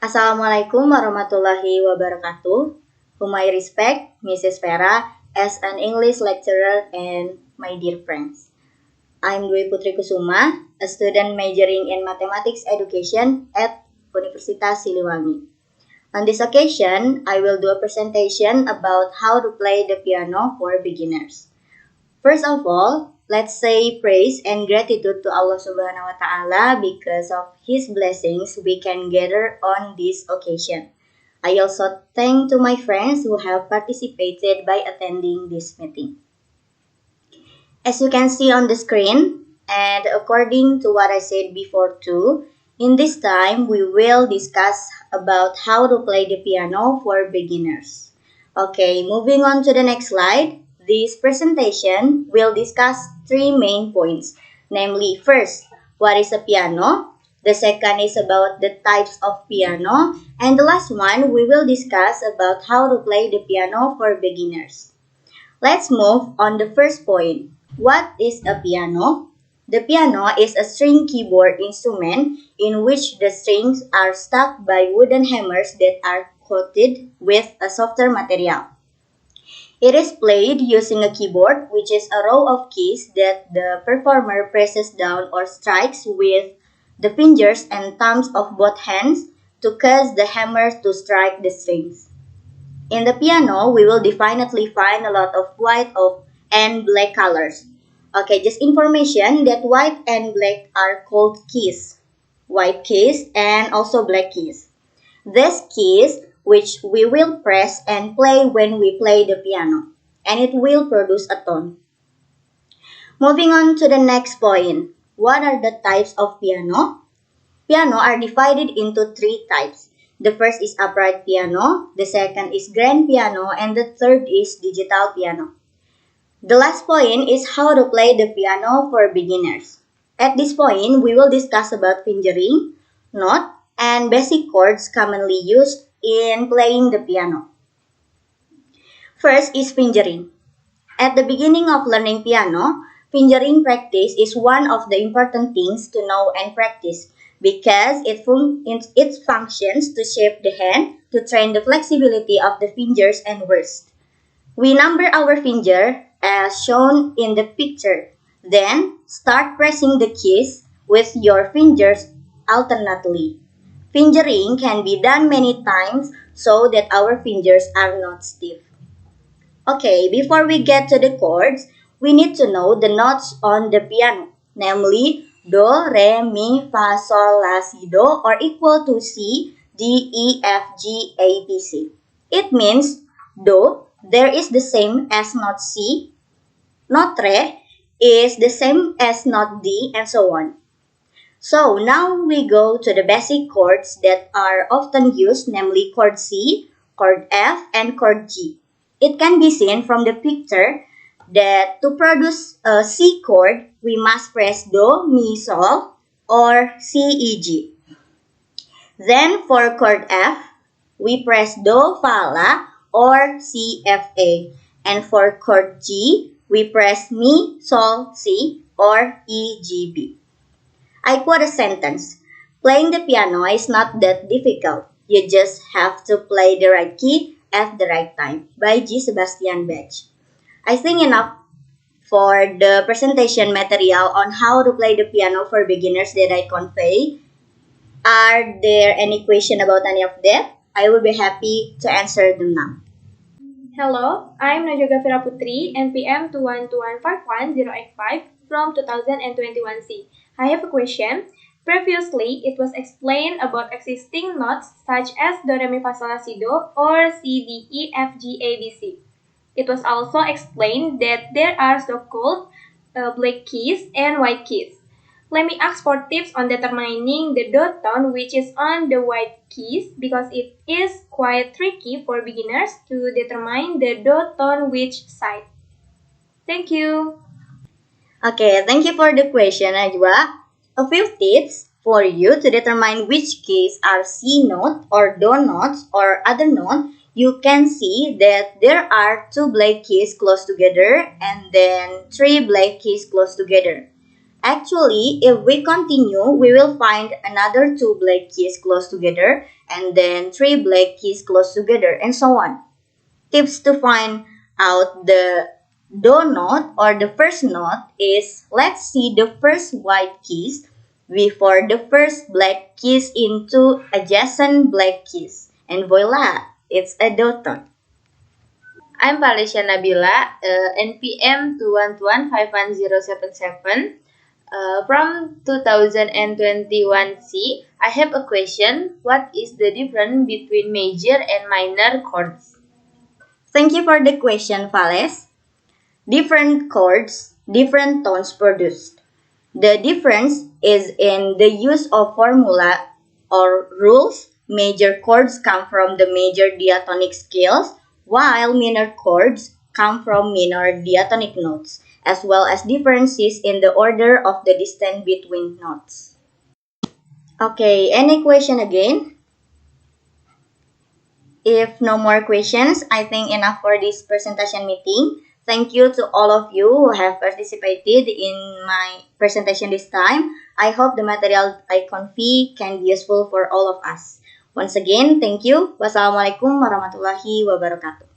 Assalamualaikum warahmatullahi wabarakatuh. Whom I respect, Mrs. Vera, as an English lecturer and my dear friends. I'm Dwi Putri Kusumah, a student majoring in mathematics education at Universitas Siliwangi. On this occasion, I will do a presentation about how to play the piano for beginners. First of all, let's say praise and gratitude to Allah Subhanahu wa Ta'ala because of His blessings we can gather on this occasion. I also thank to my friends who have participated by attending this meeting. As you can see on the screen, and according to what I said before too, in this time we will discuss about how to play the piano for beginners. Okay, moving on to the next slide. This presentation will discuss three main points, namely first, what is a piano? The second is about the types of piano, and the last one we will discuss about how to play the piano for beginners. Let's move on the first point. What is a piano? The piano is a string keyboard instrument in which the strings are stuck by wooden hammers that are coated with a softer material. It is played using a keyboard, which is a row of keys that the performer presses down or strikes with the fingers and thumbs of both hands to cause the hammer to strike the strings. In the piano, we will definitely find a lot of white and black colors. Okay, just information that white and black are called keys. White keys and also black keys. These keys which we will press and play when we play the piano, and it will produce a tone. Moving on to the next point. What are the types of piano? Piano are divided into three types. The first is upright piano, the second is grand piano, and the third is digital piano. The last point is how to play the piano for beginners. At this point, we will discuss about fingering, note, and basic chords commonly used in playing the piano. First is fingering. At the beginning of learning piano, fingering practice is one of the important things to know and practice because it functions to shape the hand, to train the flexibility of the fingers and wrist. We number our finger as shown in the picture. Then, start pressing the keys with your fingers alternately. Fingering can be done many times so that our fingers are not stiff. Okay, before we get to the chords, we need to know the notes on the piano, namely Do, Re, Mi, Fa, Sol, La, Si, Do, or equal to C, D, E, F, G, A, B, C. It means Do, there is the same as note C, note Re is the same as note D, and so on. So now we go to the basic chords that are often used, namely chord C, chord F, and chord G. It can be seen from the picture that to produce a C chord, we must press Do, Mi, Sol, or C, E, G. Then for chord F, we press Do, Fa, La, or C, F, A. And for chord G, we press Mi, Sol, Si, or E, G, B. I quote a sentence. Playing the piano is not that difficult. You just have to play the right key at the right time. By G. Sebastian Bach. I think enough for the presentation material on how to play the piano for beginners that I convey. Are there any questions about any of that? I will be happy to answer them now. Hello, I'm Najoga Vera Putri, NPM 212151085 from 2021C. I have a question. Previously, it was explained about existing notes such as Do, Re, Mi, Fa, Sol, La, Si, Do or C, D, E, F, G, A, B, C. It was also explained that there are so-called black keys and white keys. Let me ask for tips on determining the do tone which is on the white keys because it is quite tricky for beginners to determine the do tone which side. Thank you. Okay, thank you for the question, Najwa. A few tips for you to determine which keys are C note or Do notes or other note. You can see that there are two black keys close together and then three black keys close together. Actually, if we continue, we will find another two black keys close together and then three black keys close together and so on. Tips to find out the do note or the first note is let's see the first white keys before the first black keys into adjacent black keys. And voila, it's a do tone. I'm Valencia Nabila, NPM 212151077. From 2021C, I have a question. What is the difference between major and minor chords? Thank you for the question, Vales. Different chords, different tones produced. The difference is in the use of formula or rules. Major chords come from the major diatonic scales, while minor chords come from minor diatonic notes, as well as differences in the order of the distance between notes. Okay, any question again? If no more questions, I think enough for this presentation meeting. Thank you to all of you who have participated in my presentation this time. I hope the material I convey can be useful for all of us. Once again, thank you. Wassalamualaikum warahmatullahi wabarakatuh.